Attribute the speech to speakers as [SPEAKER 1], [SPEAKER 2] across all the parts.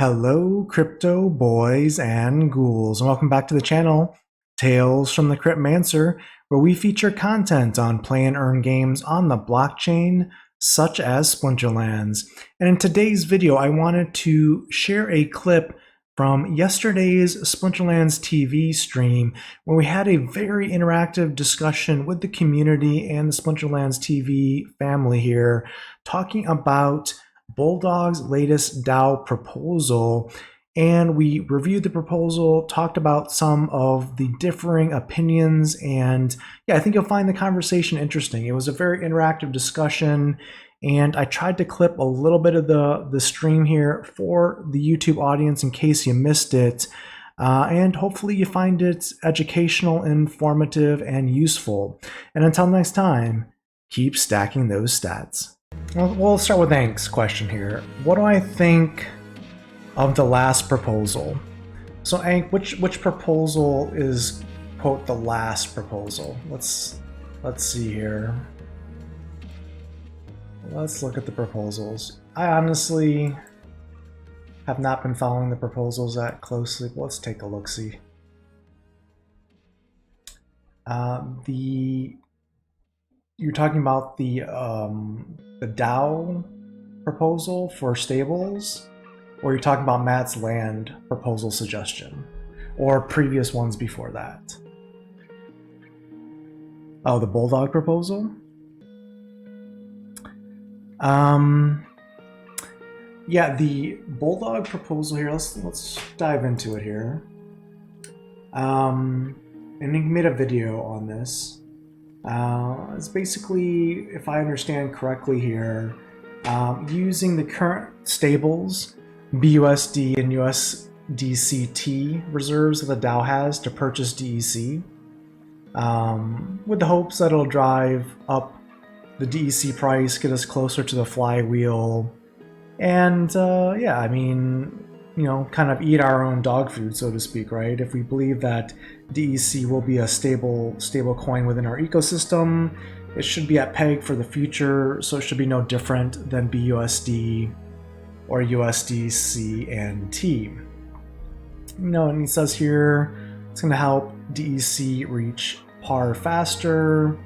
[SPEAKER 1] Hello, crypto boys and ghouls, and welcome back to the channel, Tales from the Cryptmancer, where we feature content on play and earn games on the blockchain, such as Splinterlands. And in today's video, I wanted to share a clip from yesterday's Splinterlands TV stream, where we had a very interactive discussion with the community and the Splinterlands TV family here, talking about Bulldog's latest DAO proposal, and we reviewed the proposal, talked about some of the differing opinions, and yeah, I think you'll find the conversation interesting. It was a very interactive discussion, and I tried to clip a little bit of the stream here for the YouTube audience in case you missed it, and hopefully you find it educational, informative, and useful. And until next time, keep stacking those stats. Well, we'll start with Ank's question here. What do I think of the last proposal? So Ank, which proposal is, quote, the last proposal? Let's see here. Let's look at the proposals. I honestly have not been following the proposals that closely, but let's take a look-see. You're talking about the DAO proposal for stables, or you're talking about Matt's land proposal suggestion, or previous ones before that? Oh, the Bulldog proposal? Yeah, the Bulldog proposal here, let's dive into it here. And he made a video on this. It's basically, if I understand correctly here, using the current stables, BUSD and USDCT reserves that the DAO has to purchase DEC, with the hopes that it'll drive up the DEC price, get us closer to the flywheel, and yeah, I mean, you know, kind of eat our own dog food, so to speak, right? If we believe that DEC will be a stable coin within our ecosystem, it should be at peg for the future, so it should be no different than BUSD or USDC and T. You know, and he says here it's going to help DEC reach par faster,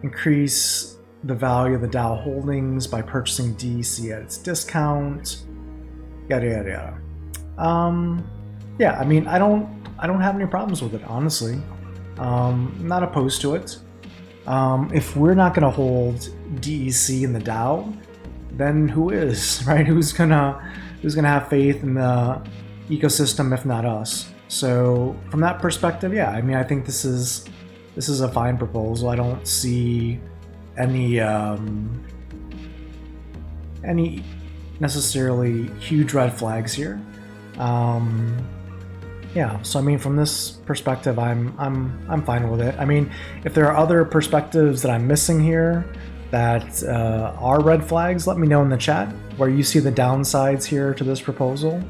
[SPEAKER 1] increase the value of the DAO holdings by purchasing DEC at its discount, yada yada yada. Yeah, I mean, I don't have any problems with it, honestly. Not opposed to it. If we're not gonna hold DEC in the DAO, then who is, right? Who's gonna have faith in the ecosystem if not us? So from that perspective, yeah, I mean, I think this is a fine proposal. I don't see any necessarily huge red flags here. Yeah, so I mean, from this perspective, I'm fine with it. I mean, if there are other perspectives that I'm missing here that are red flags, let me know in the chat where you see the downsides here to this proposal.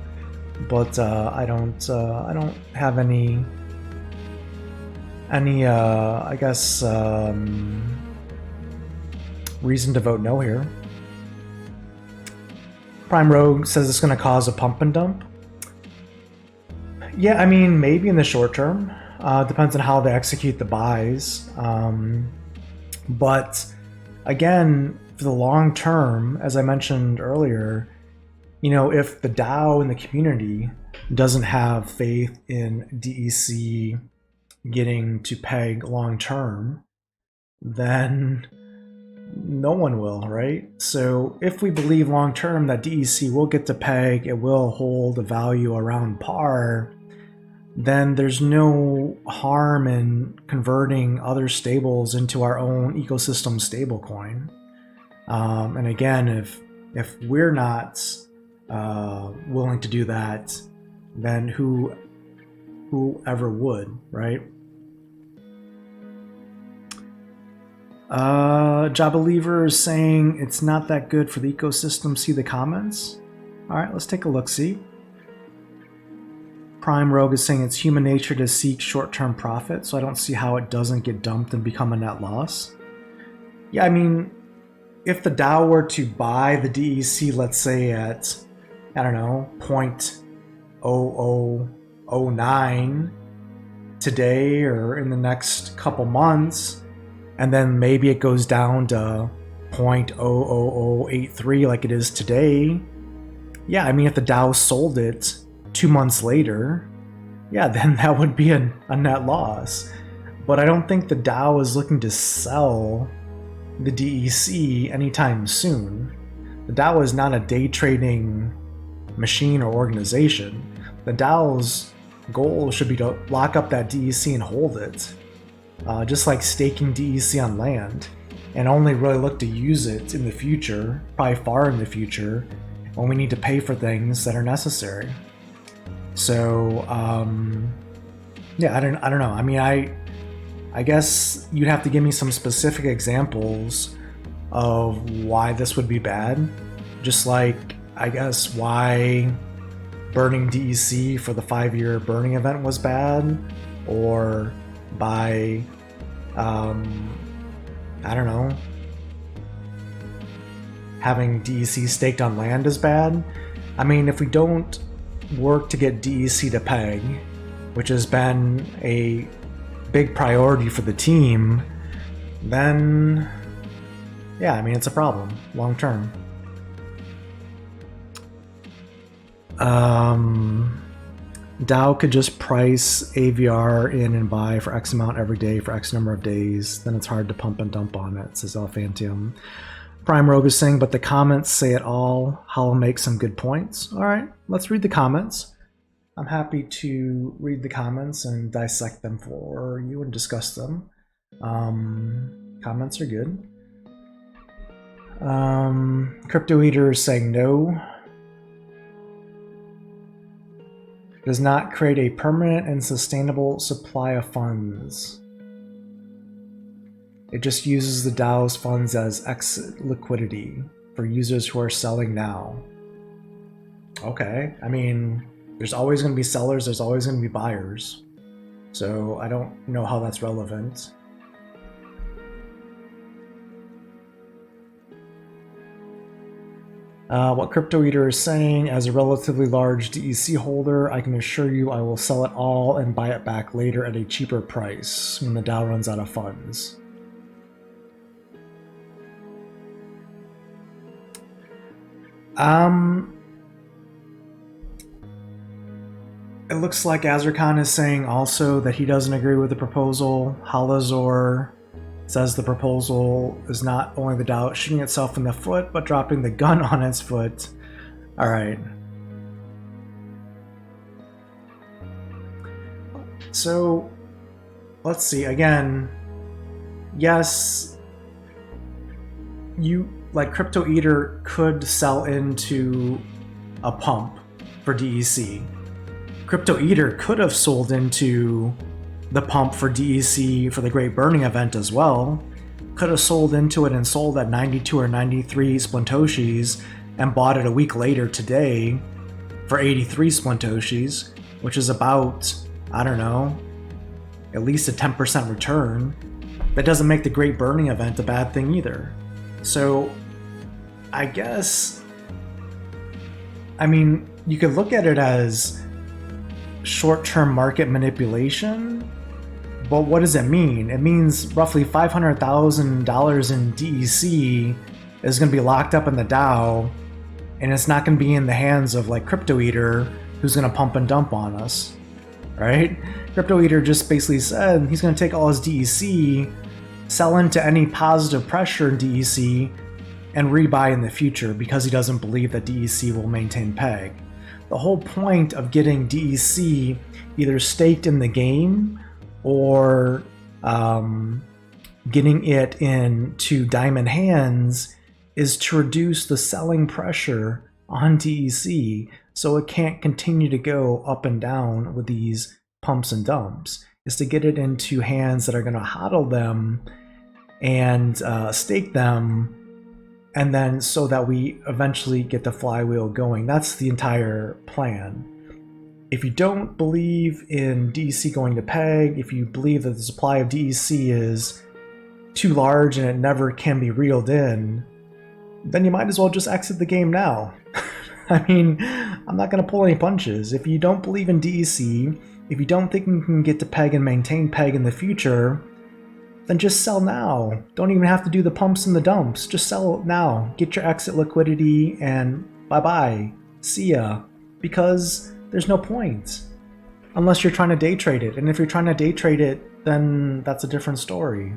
[SPEAKER 1] But I don't have any I guess reason to vote no here. Prime Rogue says it's going to cause a pump and dump. Yeah, I mean, maybe in the short term. Depends on how they execute the buys. But again, for the long term, as I mentioned earlier, you know, if the DAO and the community doesn't have faith in DEC getting to peg long term, then no one will, right? So if we believe long term that DEC will get to peg, it will hold a value around par, then there's no harm in converting other stables into our own ecosystem stablecoin. And again, if we're not willing to do that, then whoever would, right? Jobeliever is saying it's not that good for the ecosystem. See the comments? All right, let's take a look-see. Prime Rogue is saying it's human nature to seek short-term profit, so I don't see how it doesn't get dumped and become a net loss. Yeah, I mean, if the DAO were to buy the DEC, let's say at, I don't know, 0.0009 today or in the next couple months, and then maybe it goes down to 0.00083 like it is today. Yeah, I mean, if the DAO sold it 2 months later, yeah, then that would be a net loss. But I don't think the DAO is looking to sell the DEC anytime soon. The DAO is not a day trading machine or organization. The DAO's goal should be to lock up that DEC and hold it, just like staking DEC on land, and only really look to use it in the future, probably far in the future, when we need to pay for things that are necessary. So yeah, I don't know. I mean, I guess you'd have to give me some specific examples of why this would be bad. Just like, I guess, why burning DEC for the 5-year burning event was bad, or by, I don't know, having DEC staked on land is bad. I mean, if we don't work to get DEC to peg, which has been a big priority for the team, then yeah, I mean, it's a problem long term. DAO could just price AVR in and buy for X amount every day for X number of days. Then it's hard to pump and dump on it, says Elphantium. Prime Rogue is saying, but the comments say it all. Hollow makes some good points. All right, let's read the comments. I'm happy to read the comments and dissect them for you and discuss them. Comments are good. Crypto Eater is saying no. Does not create a permanent and sustainable supply of funds. It just uses the DAO's funds as exit liquidity for users who are selling now. Okay, I mean, there's always going to be sellers, there's always going to be buyers. So I don't know how that's relevant. What Crypto Eater is saying, as a relatively large DEC holder, I can assure you I will sell it all and buy it back later at a cheaper price when the DAO runs out of funds. It looks like Azrakan is saying also that he doesn't agree with the proposal. Halazor says the proposal is not only the DAO shooting itself in the foot, but dropping the gun on its foot. All right. So let's see again. Yes, you, like Crypto Eater, could sell into a pump for DEC. Crypto Eater could have sold into the pump for DEC for the Great Burning Event as well. Could have sold into it and sold at 92 or 93 Splintoshis and bought it a week later today for 83 Splintoshis, which is about, I don't know, at least a 10% return. That doesn't make the Great Burning Event a bad thing either. So I guess, I mean, you could look at it as short-term market manipulation, but what does it mean? It means roughly $500,000 in DEC is going to be locked up in the DAO, and it's not going to be in the hands of like Crypto Eater, who's going to pump and dump on us, right? Crypto Eater just basically said he's going to take all his DEC, sell into any positive pressure in DEC, and rebuy in the future because he doesn't believe that DEC will maintain peg. The whole point of getting DEC either staked in the game or getting it into diamond hands is to reduce the selling pressure on DEC so it can't continue to go up and down with these pumps and dumps. Is to get it into hands that are going to hodl them and stake them, and then so that we eventually get the flywheel going. That's the entire plan. If you don't believe in DEC going to peg, if you believe that the supply of DEC is too large and it never can be reeled in, then you might as well just exit the game now. I mean, I'm not going to pull any punches. If you don't believe in DEC, if you don't think you can get to peg and maintain peg in the future, then just sell now. Don't even have to do the pumps and the dumps. Just sell now. Get your exit liquidity and bye-bye. See ya. Because there's no point. Unless you're trying to day trade it. And if you're trying to day trade it, then that's a different story.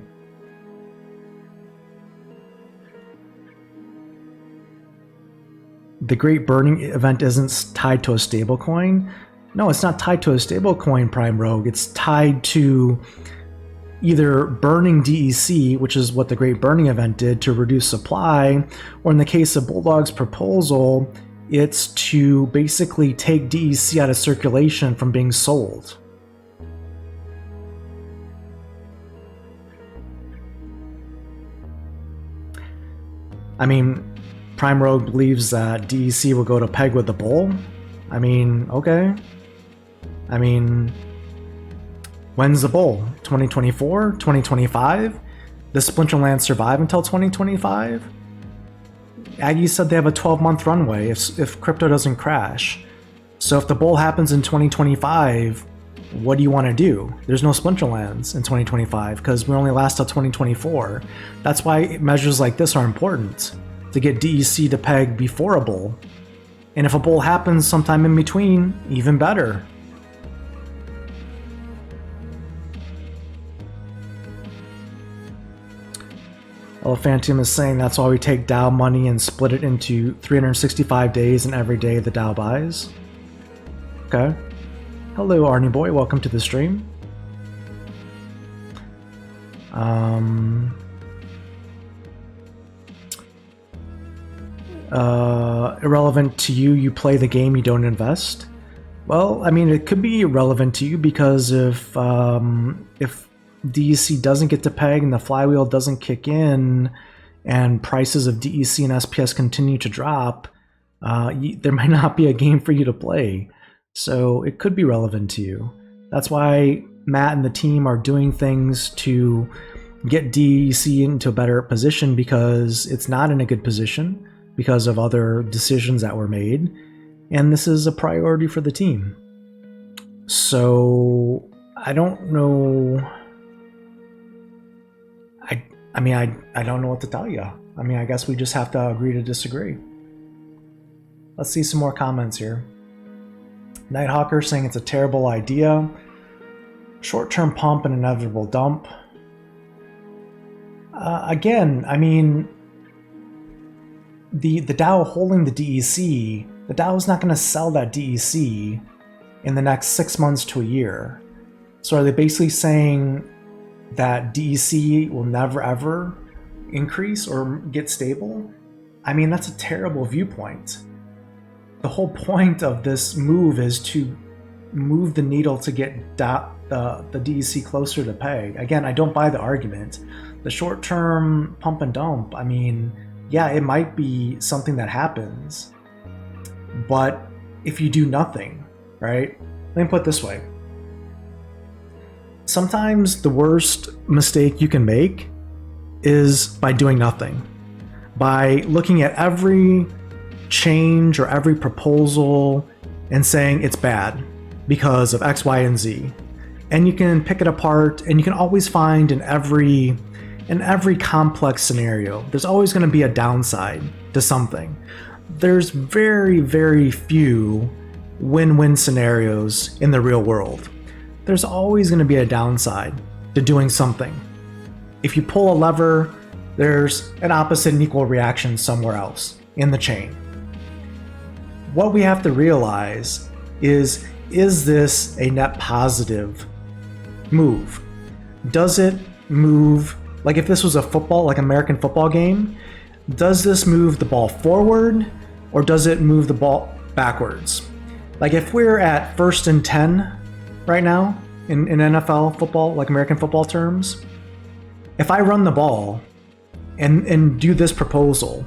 [SPEAKER 1] The Great Burning event isn't tied to a stablecoin. No, it's not tied to a stablecoin, Prime Rogue. It's tied to either burning DEC, which is what the Great Burning event did to reduce supply, or in the case of Bulldog's proposal, it's to basically take DEC out of circulation from being sold. I mean, Prime Rogue believes that DEC will go to peg with the bull. I mean, okay. I mean, when's the bull? 2024? 2025? Does Splinterlands survive until 2025? Aggie said they have a 12-month runway if crypto doesn't crash. So if the bull happens in 2025, what do you want to do? There's no Splinterlands in 2025 because we only last till 2024. That's why measures like this are important, to get DEC to peg before a bull. And if a bull happens sometime in between, even better. Elephantium is saying that's why we take DAO money and split it into 365 days and every day the DAO buys. Okay. Hello, Arnie Boy. Welcome to the stream. Irrelevant to you, you play the game, you don't invest. Well, I mean, it could be irrelevant to you because if DEC doesn't get to peg and the flywheel doesn't kick in and prices of DEC and SPS continue to drop, there might not be a game for you to play. So it could be relevant to you. That's why Matt and the team are doing things to get DEC into a better position, because it's not in a good position because of other decisions that were made. And this is a priority for the team. So I don't know. I don't know what to tell you. I mean, I guess we just have to agree to disagree. Let's see some more comments here. Nighthawker saying it's a terrible idea. Short-term pump and inevitable dump. Again, I mean, the DAO holding the DEC, the DAO is not going to sell that DEC in the next 6 months to a year. So are they basically saying that DEC will never ever increase or get stable? I mean, that's a terrible viewpoint. The whole point of this move is to move the needle to get the DEC closer to peg. Again, I don't buy the argument. The short-term pump and dump, I mean, yeah, it might be something that happens, but if you do nothing, right? Let me put it this way. Sometimes the worst mistake you can make is by doing nothing. By looking at every change or every proposal and saying it's bad because of X, Y, and Z. And you can pick it apart, and you can always find in every complex scenario, there's always going to be a downside to something. There's very, very few win-win scenarios in the real world. There's always going to be a downside to doing something. If you pull a lever, there's an opposite and equal reaction somewhere else in the chain. What we have to realize is this a net positive move? Does it move, like if this was a football, like American football game, does this move the ball forward or does it move the ball backwards? Like if we're at 1st and 10 right now in NFL football, like American football terms, if I run the ball and do this proposal,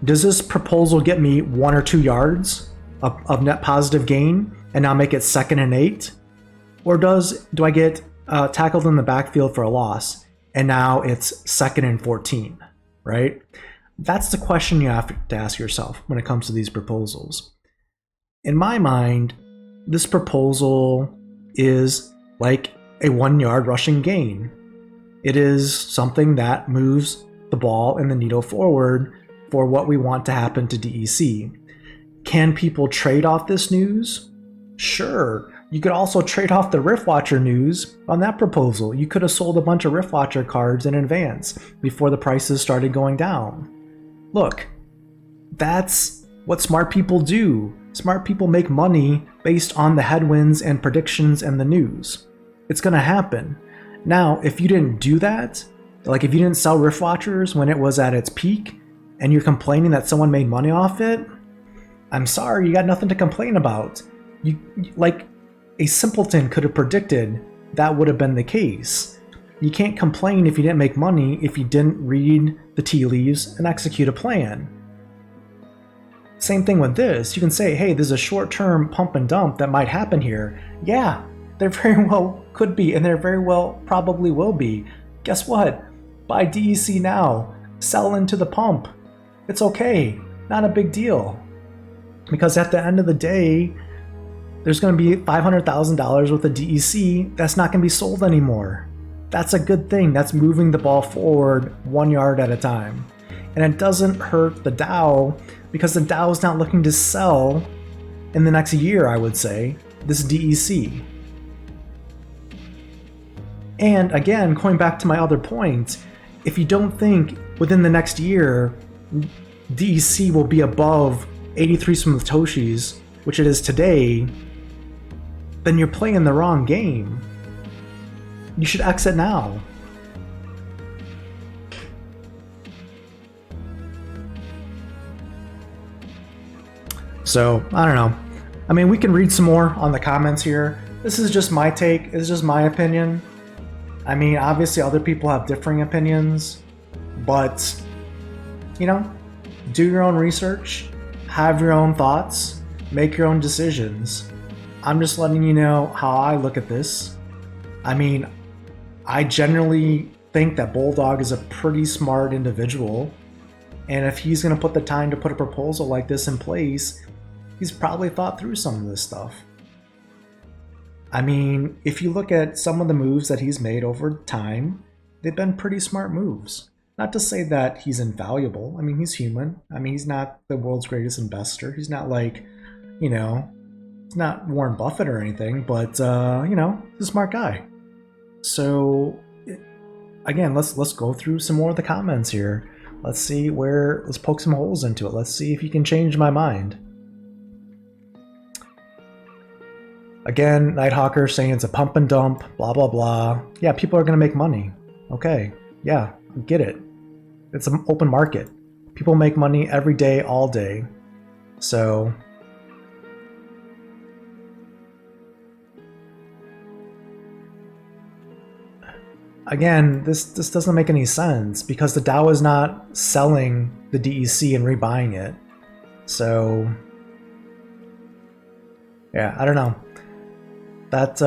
[SPEAKER 1] does this proposal get me 1 or 2 yards of net positive gain and now make it 2nd and 8? Or do I get tackled in the backfield for a loss and now it's 2nd and 14, right? That's the question you have to ask yourself when it comes to these proposals. In my mind, this proposal is like a 1-yard rushing gain. It is something that moves the ball and the needle forward for what we want to happen to DEC. Can people trade off this news? Sure. You could also trade off the Riftwatcher news on that proposal. You could have sold a bunch of Riftwatcher cards in advance before the prices started going down. Look, that's what smart people do. Smart people make money based on the headwinds and predictions and the news. It's gonna happen. Now, if you didn't do that, like if you didn't sell Riftwatchers when it was at its peak and you're complaining that someone made money off it, I'm sorry, you got nothing to complain about. You like, a simpleton could have predicted that would have been the case. You can't complain if you didn't make money if you didn't read the tea leaves and execute a plan. Same thing with this. You can say, hey, there's a short-term pump and dump that might happen here. Yeah, there very well could be, and there very well probably will be. Guess what? Buy DEC now. Sell into the pump. It's okay. Not a big deal. Because at the end of the day, there's going to be $500,000 worth of DEC that's not going to be sold anymore. That's a good thing. That's moving the ball forward 1 yard at a time. And it doesn't hurt the DAO because the DAO is not looking to sell in the next year, I would say, this DEC. And again, going back to my other point, if you don't think within the next year DEC will be above 83 Satoshis, which it is today, then you're playing the wrong game. You should exit now. So, I don't know. I mean, we can read some more on the comments here. This is just my take. It's just my opinion. I mean, obviously other people have differing opinions, but, you know, do your own research, have your own thoughts, make your own decisions. I'm just letting you know how I look at this. I mean, I generally think that Bulldog is a pretty smart individual, and if he's going to put the time to put a proposal like this in place, he's probably thought through some of this stuff. I mean, if you look at some of the moves that he's made over time, they've been pretty smart moves. Not to say that he's invaluable. I mean, he's human. I mean, he's not the world's greatest investor. He's not like, you know, he's not Warren Buffett or anything, but, you know, he's a smart guy. So, again, let's go through some more of the comments here. Let's poke some holes into it. Let's see if you can change my mind. Again, Nighthawker saying it's a pump and dump, blah, blah, blah. Yeah, people are going to make money. Okay, yeah, I get it. It's an open market. People make money every day, all day. So, again, this doesn't make any sense because the DAO is not selling the DEC and rebuying it. So, yeah, I don't know. That's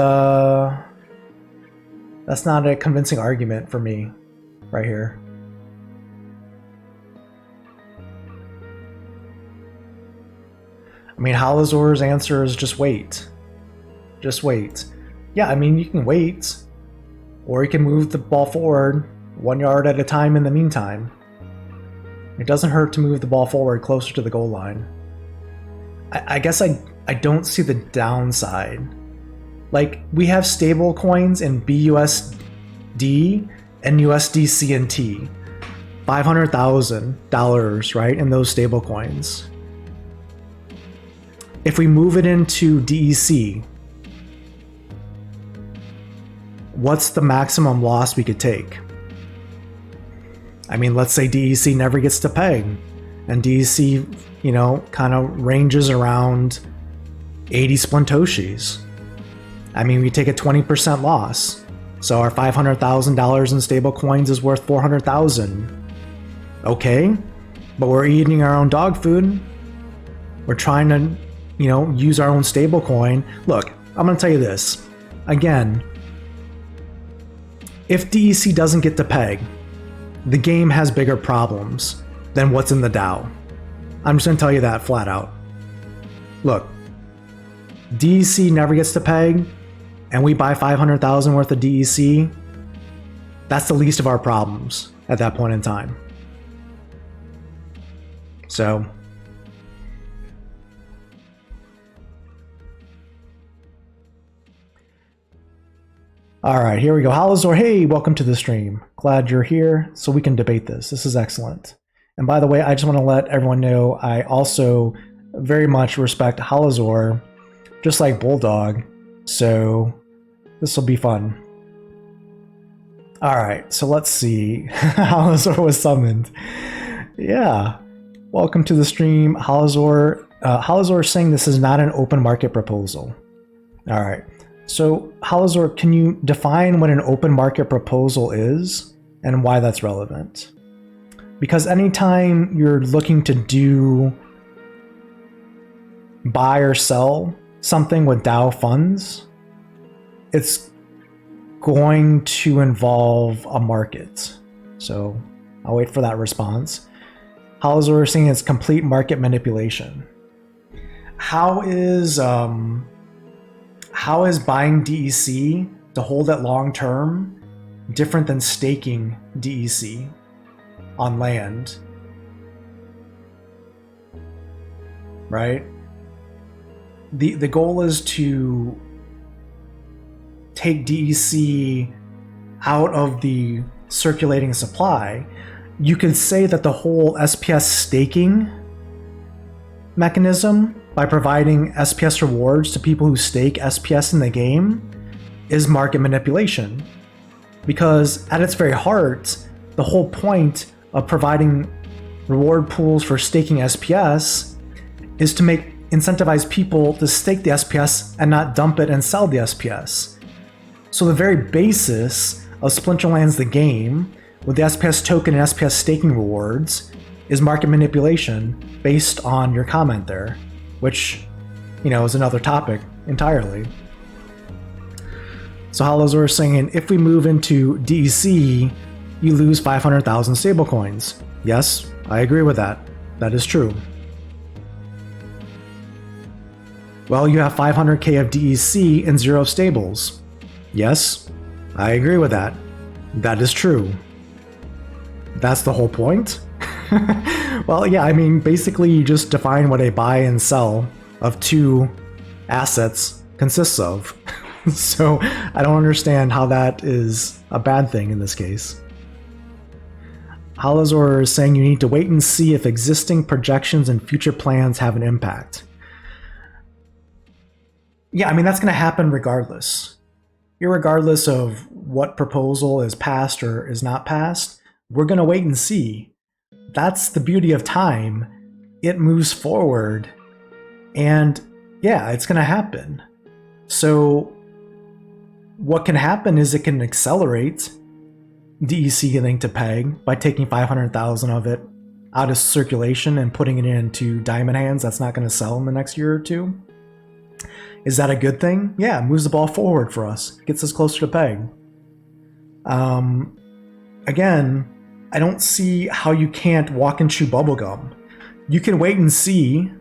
[SPEAKER 1] not a convincing argument for me right here. I mean, Halazor's answer is just wait. Just wait. Yeah, I mean, you can wait, or you can move the ball forward 1 yard at a time in the meantime. It doesn't hurt to move the ball forward closer to the goal line. I guess I don't see the downside. Like, we have stable coins in BUSD and USDCNT. $500,000, right, in those stable coins. If we move it into DEC, what's the maximum loss we could take? I mean, let's say DEC never gets to peg, and DEC, you know, kind of ranges around 80 Splintoshis. I mean, we take a 20% loss. So our $500,000 in stable coins is worth $400,000. Okay, but we're eating our own dog food. We're trying to, you know, use our own stable coin. Look, I'm gonna tell you this. Again, if DEC doesn't get to peg, the game has bigger problems than what's in the DAO. I'm just gonna tell you that flat out. Look, DEC never gets to peg, and we buy 500,000 worth of DEC, that's the least of our problems at that point in time. So, all right, here we go. Halazor, hey, welcome to the stream. Glad you're here so we can debate this. This is excellent. And by the way, I just want to let everyone know I also very much respect Halazor, just like Bulldog. So this will be fun. All right, so let's see. Halazor was summoned. Yeah, welcome to the stream, Halazor. Halazor is saying this is not an open market proposal. All right. So, Halazor, can you define what an open market proposal is and why that's relevant? Because anytime you're looking to buy or sell something with DAO funds, it's going to involve a market. So, I'll wait for that response. Halazor is saying it's complete market manipulation. How is buying DEC to hold it long term different than staking DEC on land? Right? The goal is to take DEC out of the circulating supply. You could say that the whole SPS staking mechanism, by providing SPS rewards to people who stake SPS in the game, is market manipulation. Because at its very heart, the whole point of providing reward pools for staking SPS is to incentivize people to stake the SPS and not dump it and sell the SPS. So the very basis of Splinterlands the game, with the SPS token and SPS staking rewards, is market manipulation based on your comment there, which, you know, is another topic entirely. So Halazor is saying, if we move into DEC, you lose 500,000 stablecoins. Yes, I agree with that. That is true. Well, you have 500k of DEC and 0 stables. Yes, I agree with that. That is true. That's the whole point? Well, yeah, I mean, basically you just define what a buy and sell of 2 assets consists of. So I don't understand how that is a bad thing in this case. Halazor is saying you need to wait and see if existing projections and future plans have an impact. Yeah, I mean, that's going to happen regardless. Irregardless of what proposal is passed or is not passed, we're going to wait and see. That's the beauty of time. It moves forward, and yeah, it's going to happen. So what can happen is it can accelerate DEC getting to peg by taking 500,000 of it out of circulation and putting it into diamond hands that's not going to sell in the next year or two. Is that a good thing? Yeah, it moves the ball forward for us, gets us closer to peg. Again, I don't see how you can't walk and chew bubblegum. You can wait and see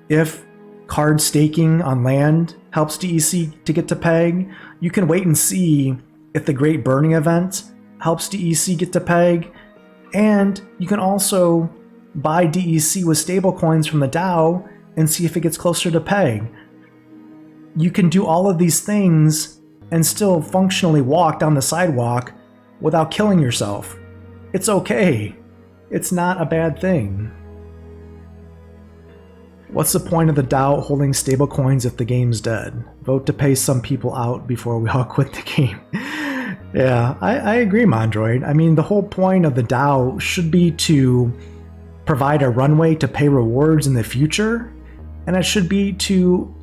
[SPEAKER 1] if card staking on land helps DEC to get to peg. You can wait and see if the Great Burning Event helps DEC get to peg. And you can also buy DEC with stablecoins from the DAO and see if it gets closer to peg. You can do all of these things and still functionally walk down the sidewalk without killing yourself. It's okay. It's not a bad thing. What's the point of the DAO holding stablecoins if the game's dead? Vote to pay some people out before we all quit the game. Yeah, I agree, Mondroid. I mean, the whole point of the DAO should be to provide a runway to pay rewards in the future, and it should be to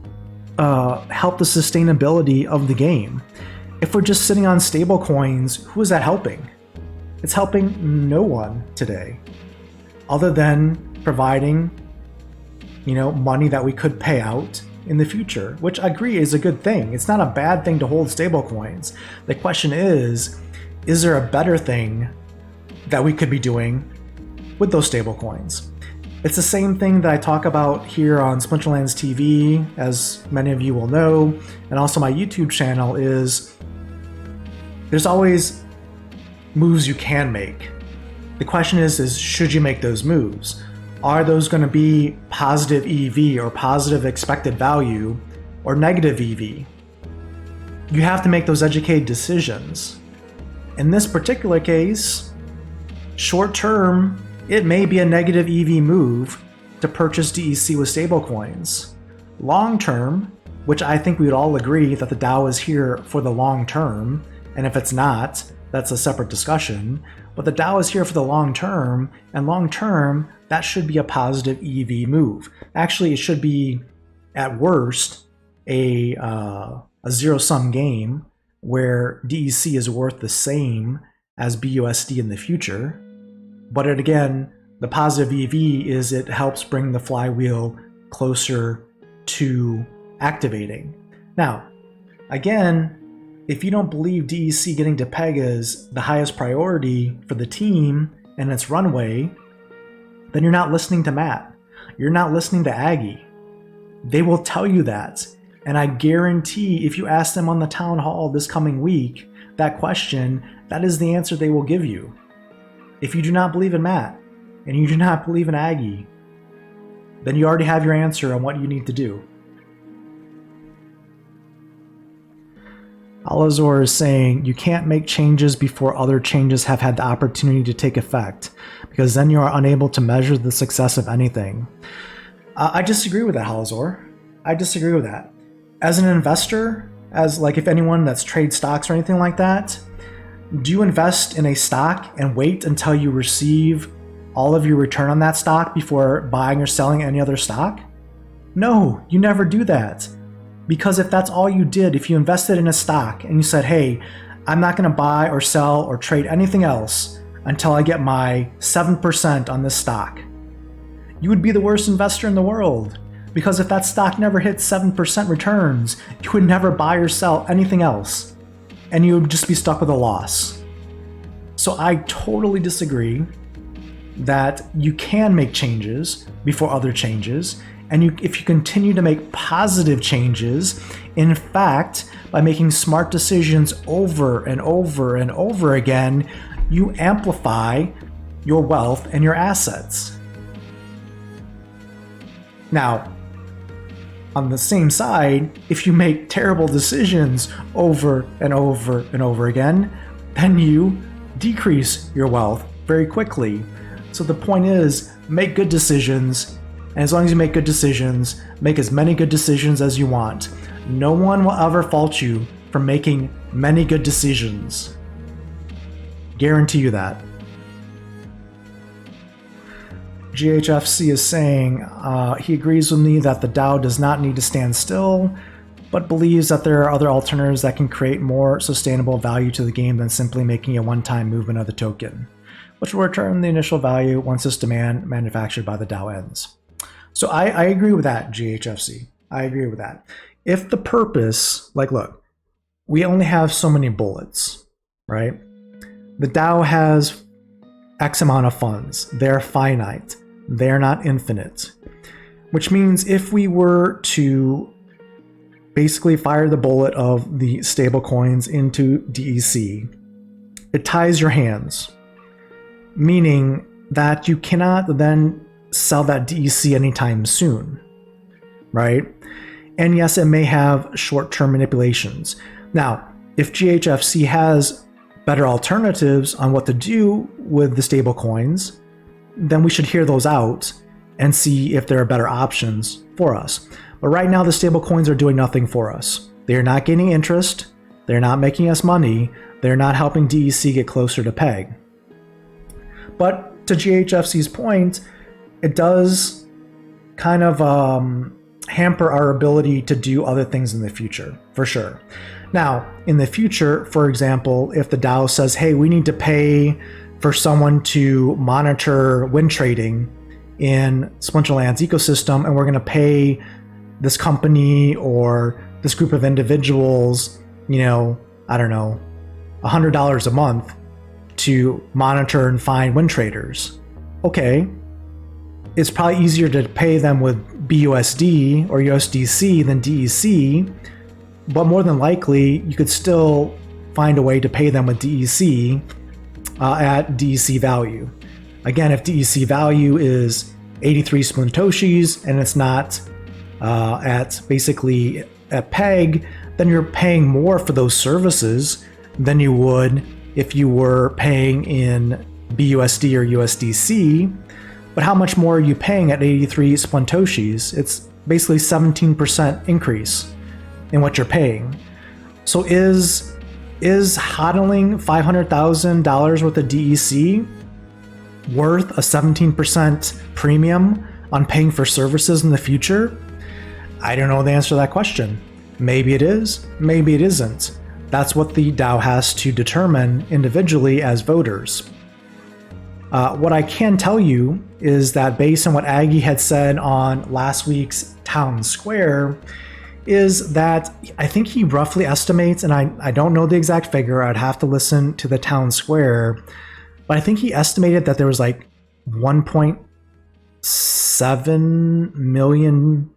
[SPEAKER 1] help the sustainability of the game. If we're just sitting on stablecoins, who is that helping? It's helping no one today, other than providing, you know, money that we could pay out in the future, which I agree is a good thing. It's not a bad thing to hold stablecoins. The question is there a better thing that we could be doing with those stablecoins? It's the same thing that I talk about here on Splinterlands TV, as many of you will know, and also my YouTube channel, is there's always moves you can make. The question is should you make those moves? Are those going to be positive EV or positive expected value or negative EV? You have to make those educated decisions. In this particular case, short term, it may be a negative EV move to purchase DEC with stablecoins. Long term, which I think we would all agree that the DAO is here for the long term, and if it's not, that's a separate discussion, but the DAO is here for the long term, and long term, that should be a positive EV move. Actually, it should be, at worst, a zero-sum game where DEC is worth the same as BUSD in the future. But again, the positive EV is it helps bring the flywheel closer to activating. Now, again, if you don't believe DEC getting to peg is the highest priority for the team and its runway, then you're not listening to Matt. You're not listening to Aggie. They will tell you that. And I guarantee if you ask them on the town hall this coming week that question, that is the answer they will give you. If you do not believe in Matt and you do not believe in Aggie, then you already have your answer on what you need to do. Alazor is saying you can't make changes before other changes have had the opportunity to take effect, because then you are unable to measure the success of anything. I disagree with that, Alazor. I disagree with that. As an investor, as like if anyone that's trade stocks or anything like that, do you invest in a stock and wait until you receive all of your return on that stock before buying or selling any other stock? No, you never do that. Because if that's all you did, if you invested in a stock and you said, hey, I'm not going to buy or sell or trade anything else until I get my 7% on this stock, you would be the worst investor in the world. Because if that stock never hits 7% returns, you would never buy or sell anything else, and you would just be stuck with a loss. So I totally disagree that you can make changes before other changes, and if you continue to make positive changes, in fact, by making smart decisions over and over and over again, you amplify your wealth and your assets. Now, on the same side, if you make terrible decisions over and over and over again, then you decrease your wealth very quickly. So the point is, make good decisions, and as long as you make good decisions, make as many good decisions as you want. No one will ever fault you for making many good decisions. Guarantee you that. GHFC is saying he agrees with me that the DAO does not need to stand still, but believes that there are other alternatives that can create more sustainable value to the game than simply making a one-time movement of the token, which will return the initial value once this demand manufactured by the DAO ends. So I agree with that, GHFC. I agree with that. If the purpose, like look, we only have so many bullets, right? The DAO has X amount of funds. They're finite. They're not infinite. Which means if we were to basically fire the bullet of the stablecoins into DEC, it ties your hands, meaning that you cannot then sell that DEC anytime soon, right? And yes, it may have short-term manipulations. Now, if GHFC has better alternatives on what to do with the stablecoins, then we should hear those out and see if there are better options for us. But right now, the stablecoins are doing nothing for us. They are not gaining interest. They're not making us money. They're not helping DEC get closer to peg. But to GHFC's point, it does kind of hamper our ability to do other things in the future, for sure. Now, in the future, for example, if the DAO says, hey, we need to pay for someone to monitor win trading in Splinterlands ecosystem, and we're going to pay this company or this group of individuals, you know, I don't know, $100 a month to monitor and find win traders. Okay, it's probably easier to pay them with BUSD or USDC than DEC, but more than likely you could still find a way to pay them with DEC at DEC value. Again, if DEC value is 83 Splintoshis and it's not at basically at peg, then you're paying more for those services than you would if you were paying in BUSD or USDC. But how much more are you paying at 83 Splintoshis? It's basically 17% increase in what you're paying. So is hodling $500,000 worth of DEC worth a 17% premium on paying for services in the future? I don't know the answer to that question. Maybe it is, maybe it isn't. That's what the DAO has to determine individually as voters. What I can tell you is that based on what Aggie had said on last week's Town Square, is that I think he roughly estimates, and I don't know the exact figure, I'd have to listen to the Town Square, but I think he estimated that there was like 1.7 million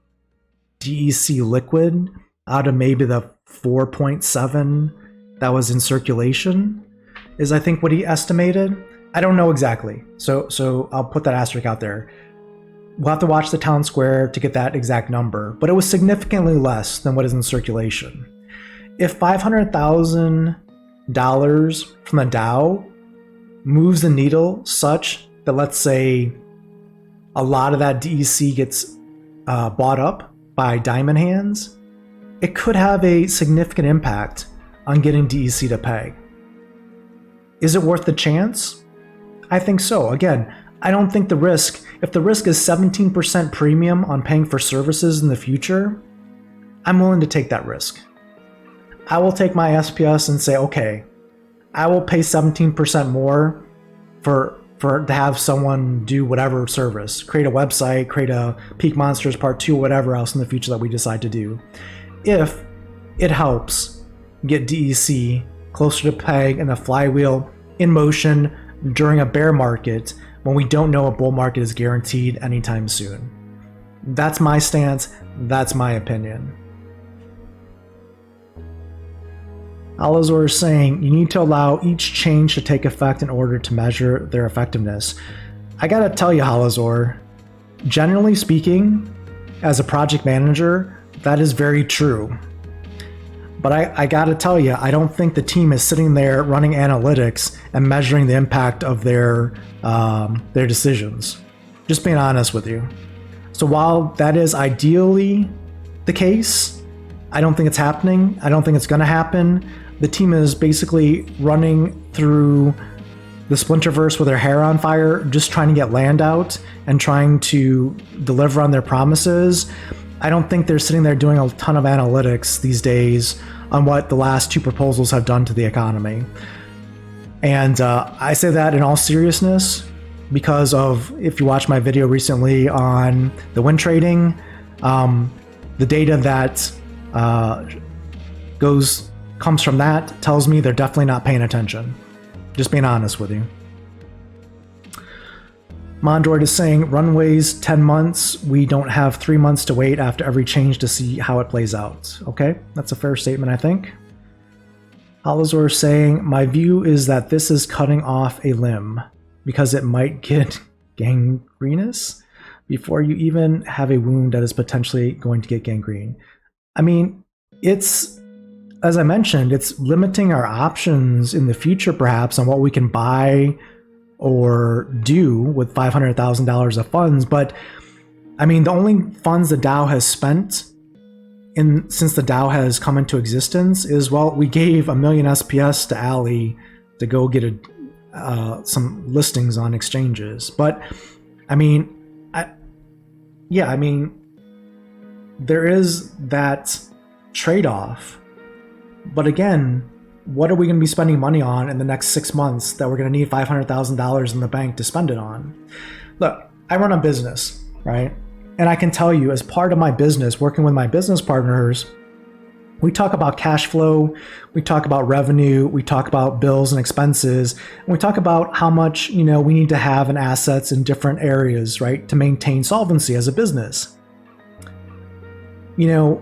[SPEAKER 1] DEC liquid out of maybe the 4.7 that was in circulation, is I think what he estimated. I don't know exactly, so I'll put that asterisk out there. We'll have to watch the Town Square to get that exact number, but it was significantly less than what is in circulation. If $500,000 from the DAO moves the needle such that, let's say, a lot of that DEC gets bought up by diamond hands, it could have a significant impact on getting DEC to peg. Is it worth the chance? I think so. Again, I don't think the risk, if the risk is 17% premium on paying for services in the future, I'm willing to take that risk. I will take my SPS and say, okay, I will pay 17% more for to have someone do whatever service, create a website, create a Peak Monsters Part 2, whatever else in the future that we decide to do, if it helps get DEC closer to peg and the flywheel in motion during a bear market when we don't know a bull market is guaranteed anytime soon. That's my stance. That's my opinion. Alazor is saying you need to allow each change to take effect in order to measure their effectiveness. I gotta tell you, Alazor, generally speaking, as a project manager, that is very true. But I gotta tell you, I don't think the team is sitting there running analytics and measuring the impact of their decisions. Just being honest with you. So while that is ideally the case, I don't think it's happening. I don't think it's gonna happen. The team is basically running through the Splinterverse with their hair on fire, just trying to get land out and trying to deliver on their promises. I don't think they're sitting there doing a ton of analytics these days on what the last two proposals have done to the economy. And I say that in all seriousness because of, if you watched my video recently on the wind trading, the data that comes from that tells me they're definitely not paying attention. Just being honest with you. Mondroid is saying, runways 10 months. We don't have 3 months to wait after every change to see how it plays out. Okay, that's a fair statement, I think. Alazor is saying, my view is that this is cutting off a limb because it might get gangrenous before you even have a wound that is potentially going to get gangrene. I mean, it's, as I mentioned, it's limiting our options in the future, perhaps, on what we can buy or do with $500,000 of funds. But I mean, the only funds the DAO has spent since the DAO has come into existence is, well, we gave 1 million SPS to Ali to go get some listings on exchanges. But I mean, there is that trade-off. But again, what are we going to be spending money on in the next 6 months that we're going to need $500,000 in the bank to spend it on? Look, I run a business, right? And I can tell you, as part of my business, working with my business partners, We talk about cash flow, we talk about revenue, we talk about bills and expenses, and we talk about how much, we need to have in assets in different areas, right, to maintain solvency as a business. You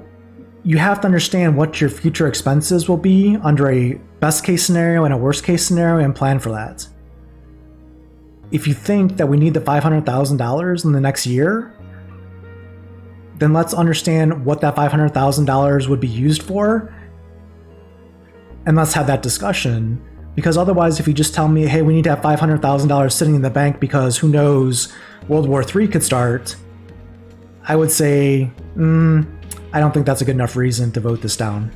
[SPEAKER 1] have to understand what your future expenses will be under a best case scenario and a worst case scenario and plan for that. If you think that we need the $500,000 in the next year, then let's understand what that $500,000 would be used for, and let's have that discussion. Because otherwise, if you just tell me, hey, we need to have $500,000 sitting in the bank because who knows, World War III could start, I would say, I don't think that's a good enough reason to vote this down.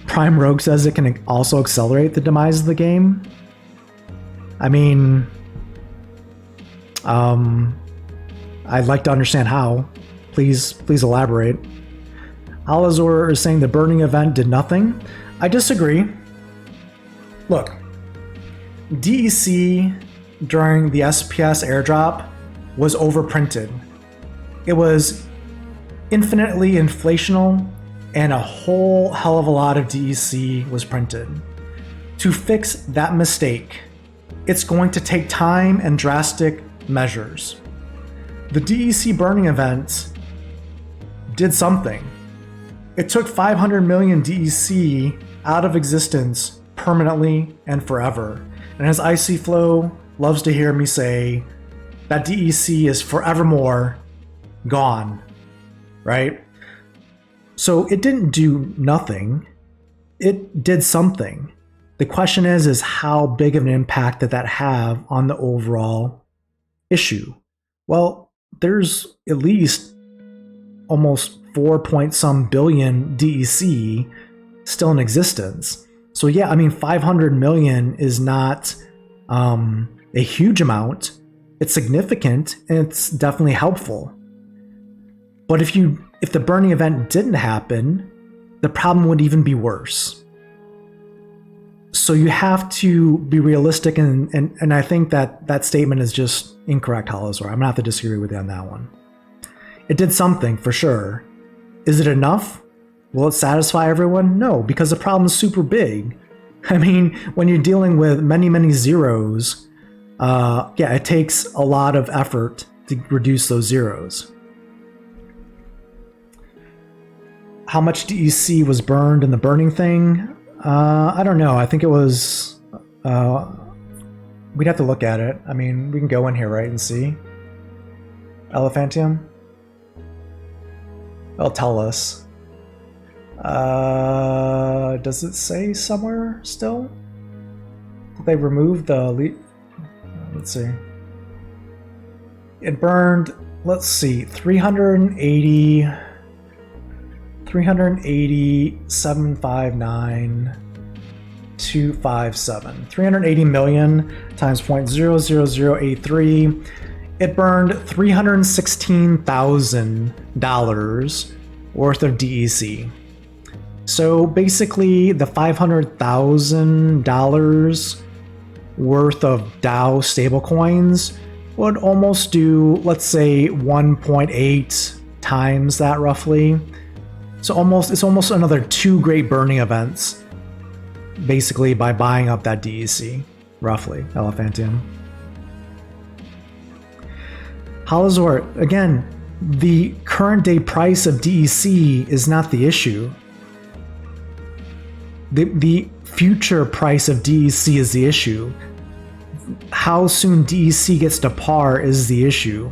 [SPEAKER 1] Prime Rogue says it can also accelerate the demise of the game. I mean, I'd like to understand how. Please elaborate. Alazor is saying the burning event did nothing. I disagree. Look, DEC during the SPS airdrop was overprinted. It was infinitely inflational, and a whole hell of a lot of DEC was printed. To fix that mistake, it's going to take time and drastic measures. The DEC burning event did something. It took 500 million DEC out of existence permanently and forever. And as Icy Flow loves to hear me say, that DEC is forevermore gone, right? So it didn't do nothing. It did something. The question is how big of an impact did that have on the overall issue? Well, there's at least almost 4-point-some billion DEC still in existence. So yeah, I mean, 500 million is not a huge amount. It's significant and it's definitely helpful. But if the burning event didn't happen, the problem would even be worse. So you have to be realistic, and I think that statement is just incorrect, Holozor. I'm gonna have to disagree with you on that one. It did something for sure. Is it enough? Will it satisfy everyone? No, because the problem is super big. I mean, when you're dealing with many zeros, yeah, it takes a lot of effort to reduce those zeros. How much DEC was burned in the burning thing? I don't know. I think it was, we'd have to look at it. I mean, we can go in here, right, and see. Elephantium? It'll tell us. Does it say somewhere still? Did they remove the let's see. It burned, let's see, 380, 759, 257. 380 million times 0.00083. It burned $316,000 worth of DEC. So basically, the $500,000 worth of DAO stablecoins would almost do, let's say, 1.8 times that roughly. So it's almost another 2 great burning events, basically, by buying up that DEC, roughly, Elephantium. Holozor, again, the current day price of DEC is not the issue. The future price of DEC is the issue. How soon DEC gets to par is the issue.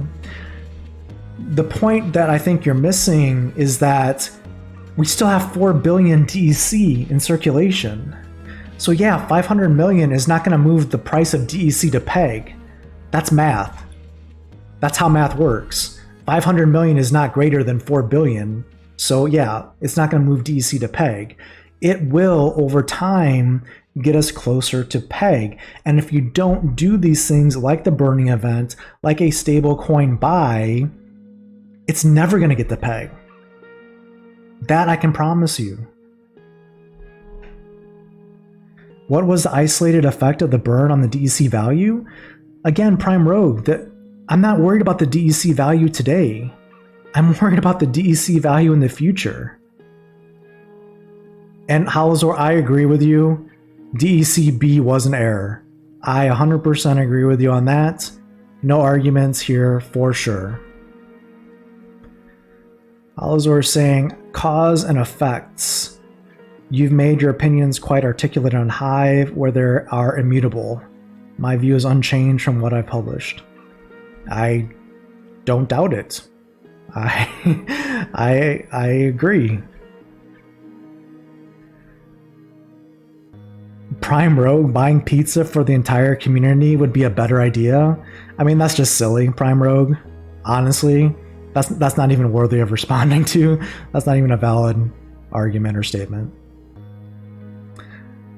[SPEAKER 1] The point that I think you're missing is that we still have 4 billion DEC in circulation. So yeah, 500 million is not going to move the price of DEC to peg. That's math. That's how math works. 500 million is not greater than 4 billion. So yeah, it's not going to move DEC to peg. It will, over time, get us closer to peg. And if you don't do these things like the burning event, like a stablecoin buy, it's never going to get to peg. That I can promise you. What was the isolated effect of the burn on the DEC value? Again, Prime Rogue, I'm not worried about the DEC value today. I'm worried about the DEC value in the future. And Halazor, I agree with you. DECB was an error. I 100% agree with you on that. No arguments here for sure. Halazor is saying, cause and effects. You've made your opinions quite articulate on Hive, where they are immutable. My view is unchanged from what I published. I don't doubt it. I agree. Prime Rogue buying pizza for the entire community would be a better idea. I mean, that's just silly, Prime Rogue. Honestly, that's not even worthy of responding to. That's not even a valid argument or statement.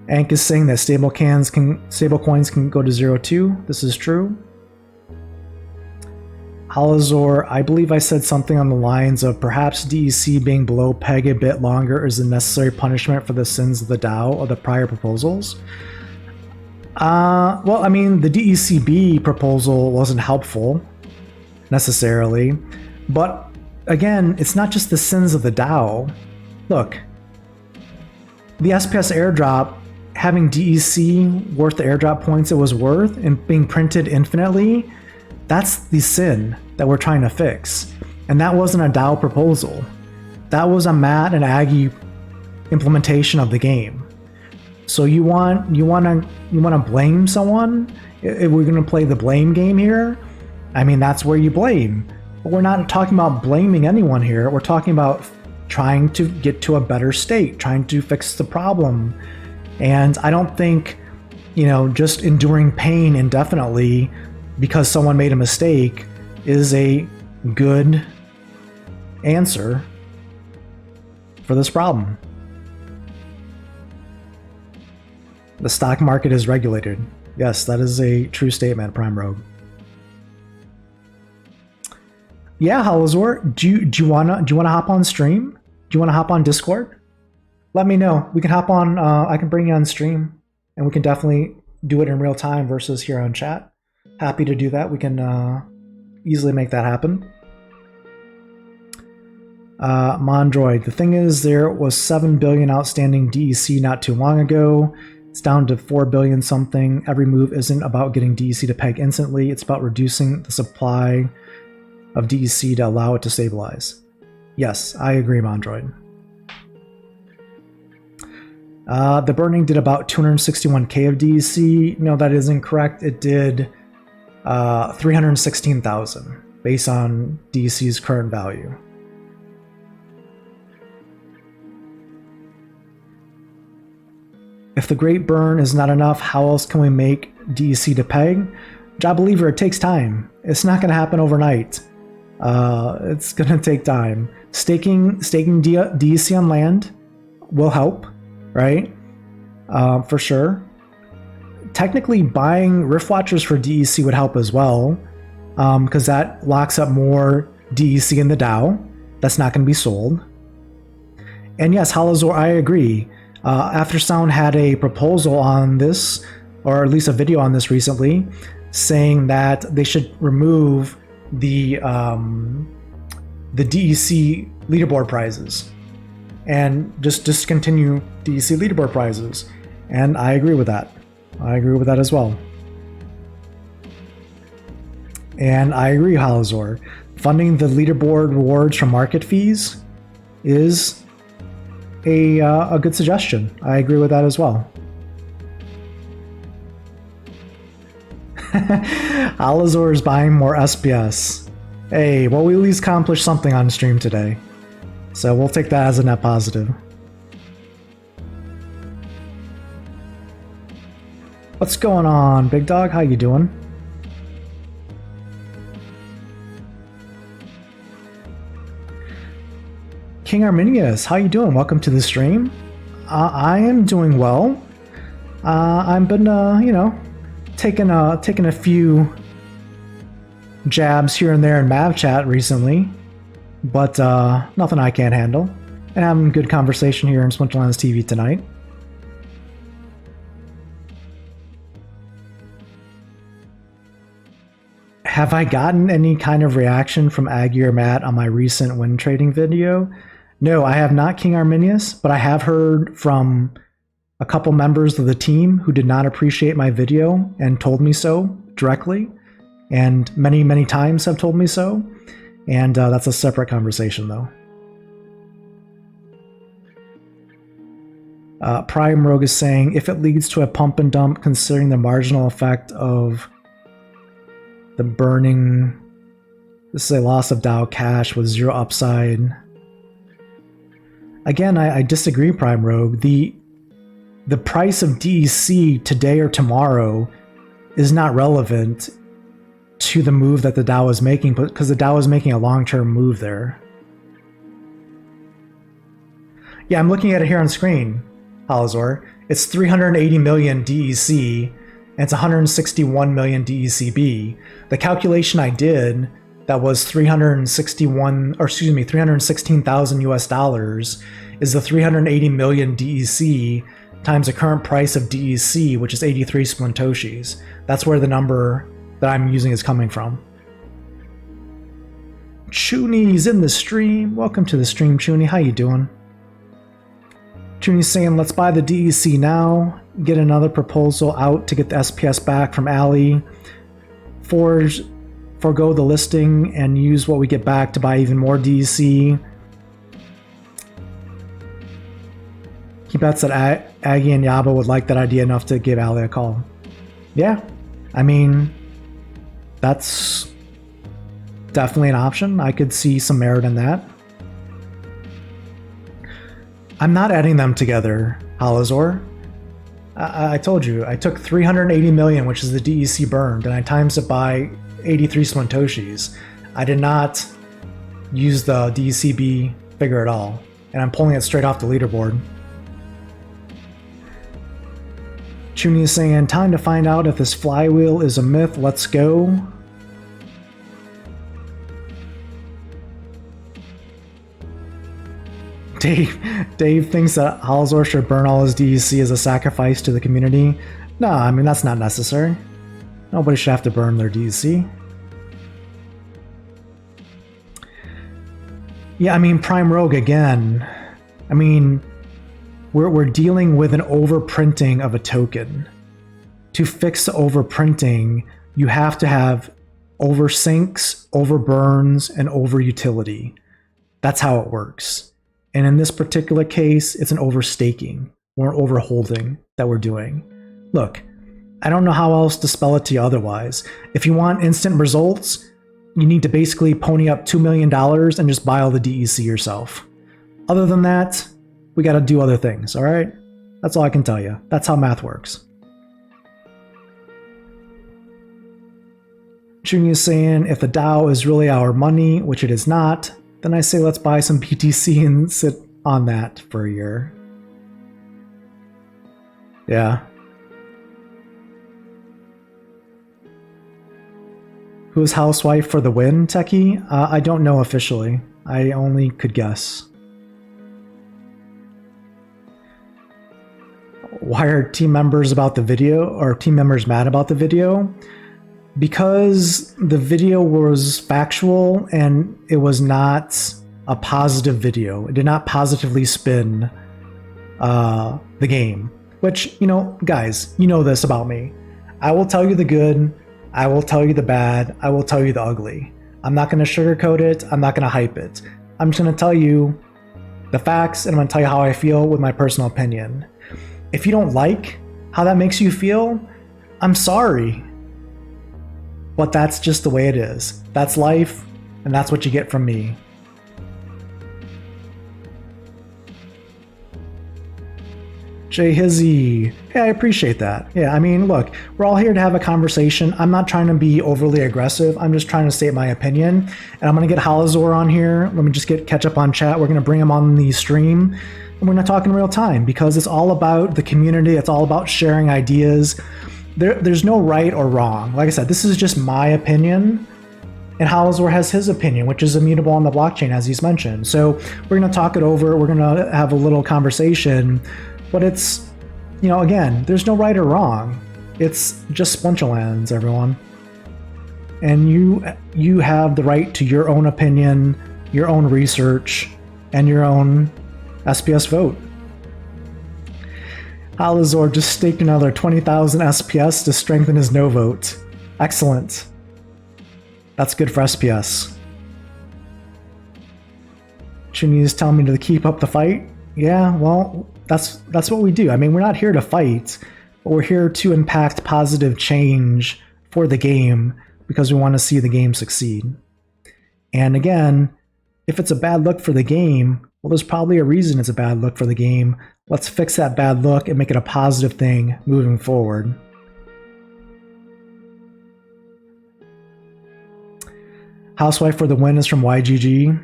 [SPEAKER 1] Ank is saying that stablecoins can go to 0 too. This is true. Halazor, I believe I said something on the lines of perhaps DEC being below peg a bit longer is a necessary punishment for the sins of the DAO or the prior proposals. Well, I mean, the DECB proposal wasn't helpful necessarily, but again, it's not just the sins of the DAO. Look, the SPS airdrop having DEC worth the airdrop points it was worth and being printed infinitely, that's the sin that we're trying to fix. And that wasn't a DAO proposal. That was a Matt and Aggie implementation of the game. So you want to blame someone? If we're going to play the blame game here, I mean, that's where you blame. But we're not talking about blaming anyone here. We're talking about trying to get to a better state, trying to fix the problem. And I don't think, just enduring pain indefinitely because someone made a mistake is a good answer for this problem. The stock market is regulated. Yes, that is a true statement, Prime Rogue. Yeah, Halazor, do you wanna hop on stream? Do you wanna hop on Discord? Let me know. We can hop on. I can bring you on stream, and we can definitely do it in real time versus here on chat. Happy to do that. We can easily make that happen. Mondroid, the thing is, there was 7 billion outstanding DEC not too long ago. It's down to 4 billion something. Every move isn't about getting DEC to peg instantly. It's about reducing the supply of DEC to allow it to stabilize. Yes, I agree, Mondroid. The burning did about 261k of DEC. No, that is incorrect. It did 316,000 based on DEC's current value. If the Great Burn is not enough, how else can we make DEC to peg? I believe it takes time. It's not going to happen overnight. It's going to take time. Staking DEC on land will help, right? For sure. Technically, buying Rift Watchers for DEC would help as well, because that locks up more DEC in the DAO. That's not going to be sold. And yes, Halazor, I agree. Aftersound had a proposal on this, or at least a video on this recently, saying that they should remove the DEC leaderboard prizes and just discontinue DEC leaderboard prizes. And I agree with that. I agree with that as well. And I agree, Halazor. Funding the leaderboard rewards from market fees is a good suggestion. I agree with that as well. Halazor is buying more SPS. Hey, well, we at least accomplished something on stream today. So we'll take that as a net positive. What's going on, Big Dog? How you doing? King Arminius, how you doing? Welcome to the stream. I am doing well. I've been, taking a few jabs here and there in Mav chat recently, but nothing I can't handle. And having good conversation here in Splinterlands TV tonight. have I gotten any kind of reaction from Aggie or Matt on my recent win trading video? No, I have not, King Arminius, but I have heard from a couple members of the team who did not appreciate my video and told me so directly, and many, many times have told me so, and that's a separate conversation though. Prime Rogue is saying, if it leads to a pump and dump, considering the marginal effect of the burning, this is a loss of DAO cash with zero upside. Again, I disagree, Prime Rogue. The price of DEC today or tomorrow is not relevant to the move that the DAO is making, because the DAO is making a long-term move there. Yeah, I'm looking at it here on screen, Halazor. It's 380 million DEC, and it's 161 million DECB. The calculation I did, that was 316,000 US dollars, is the 380 million DEC times the current price of DEC, which is 83 Splintoshis. That's where the number that I'm using is coming from. Chuni's in the stream. Welcome to the stream, Chuni. How you doing? Chuni's saying, let's buy the DEC now, get another proposal out to get the SPS back from Ali, forego the listing and use what we get back to buy even more DEC. He bets that Aggie and Yaba would like that idea enough to give Ali a call. Yeah, I mean, that's definitely an option. I could see some merit in that. I'm not adding them together, Halazor. I told you, I took 380 million, which is the DEC burned, and I times it by 83 Splintoshis. I did not use the DECB figure at all, and I'm pulling it straight off the leaderboard. Chuni is saying, time to find out if this flywheel is a myth. Let's go. Dave thinks that Halazor should burn all his DEC as a sacrifice to the community. No, I mean, that's not necessary. Nobody should have to burn their DEC. Yeah, I mean, Prime Rogue again. I mean, we're dealing with an overprinting of a token. To fix the overprinting, you have to have oversinks, overburns, and overutility. That's how it works. And in this particular case, it's an overstaking or an overholding that we're doing. Look, I don't know how else to spell it to you otherwise. If you want instant results, you need to basically pony up $2 million and just buy all the DEC yourself. Other than that, we got to do other things, all right? That's all I can tell you. That's how math works. Junior is saying, if the DAO is really our money, which it is not, then I say let's buy some BTC and sit on that for a year. Yeah. Who's housewife for the win, Techie? I don't know officially. I only could guess. Why are team members about the video, or team members mad about the video? Because the video was factual and it was not a positive video. It did not positively spin the game. Which, you know, guys, you know this about me. I will tell you the good, I will tell you the bad, I will tell you the ugly. I'm not going to sugarcoat it, I'm not going to hype it. I'm just going to tell you the facts, and I'm going to tell you how I feel with my personal opinion. If you don't like how that makes you feel, I'm sorry. But that's just the way it is. That's life, and that's what you get from me. Jay Hizzy, hey, I appreciate that. Yeah, I mean, look, we're all here to have a conversation. I'm not trying to be overly aggressive. I'm just trying to state my opinion. And I'm going to get Halazor on here. Let me just catch up on chat. We're going to bring him on the stream. And we're going to talk in real time, because it's all about the community. It's all about sharing ideas. There's no right or wrong. Like I said, this is just my opinion, and Halazor has his opinion, which is immutable on the blockchain, as he's mentioned. So we're going to talk it over. We're going to have a little conversation, but it's, you know, again, there's no right or wrong. It's just Splinterlands, everyone. and you have the right to your own opinion, your own research, and your own SPS vote. Halazor just staked another 20,000 SPS to strengthen his no vote. Excellent. That's good for SPS. Chuni's telling me to keep up the fight. Yeah, well, that's what we do. I mean, we're not here to fight, but we're here to impact positive change for the game because we want to see the game succeed. And again, if it's a bad look for the game, well, there's probably a reason it's a bad look for the game. Let's fix that bad look and make it a positive thing moving forward. Housewife for the win is from YGG.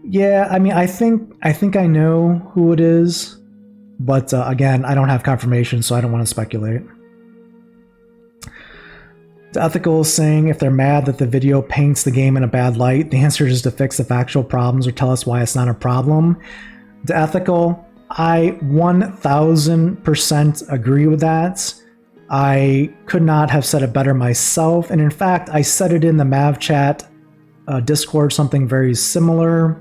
[SPEAKER 1] Yeah, I mean, I think I know who it is, but again, I don't have confirmation, so I don't want to speculate. The Ethical is saying if they're mad that the video paints the game in a bad light, the answer is to fix the factual problems or tell us why it's not a problem. The Ethical, I 1000% agree with that. I could not have said it better myself, and in fact, I said it in the Mav chat Discord, something very similar.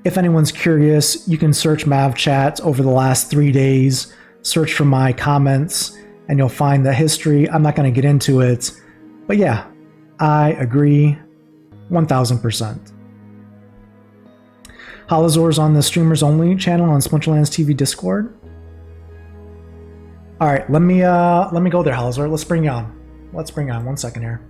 [SPEAKER 1] If anyone's curious, you can search Mav chat over the last 3 days, search for my comments, and you'll find the history. I'm not going to get into it, but yeah, I agree 1000%. Halazor's on the streamers only channel on Splinterlands TV Discord. All right, let me go there, Halazor. Let's bring you on. 1 second here.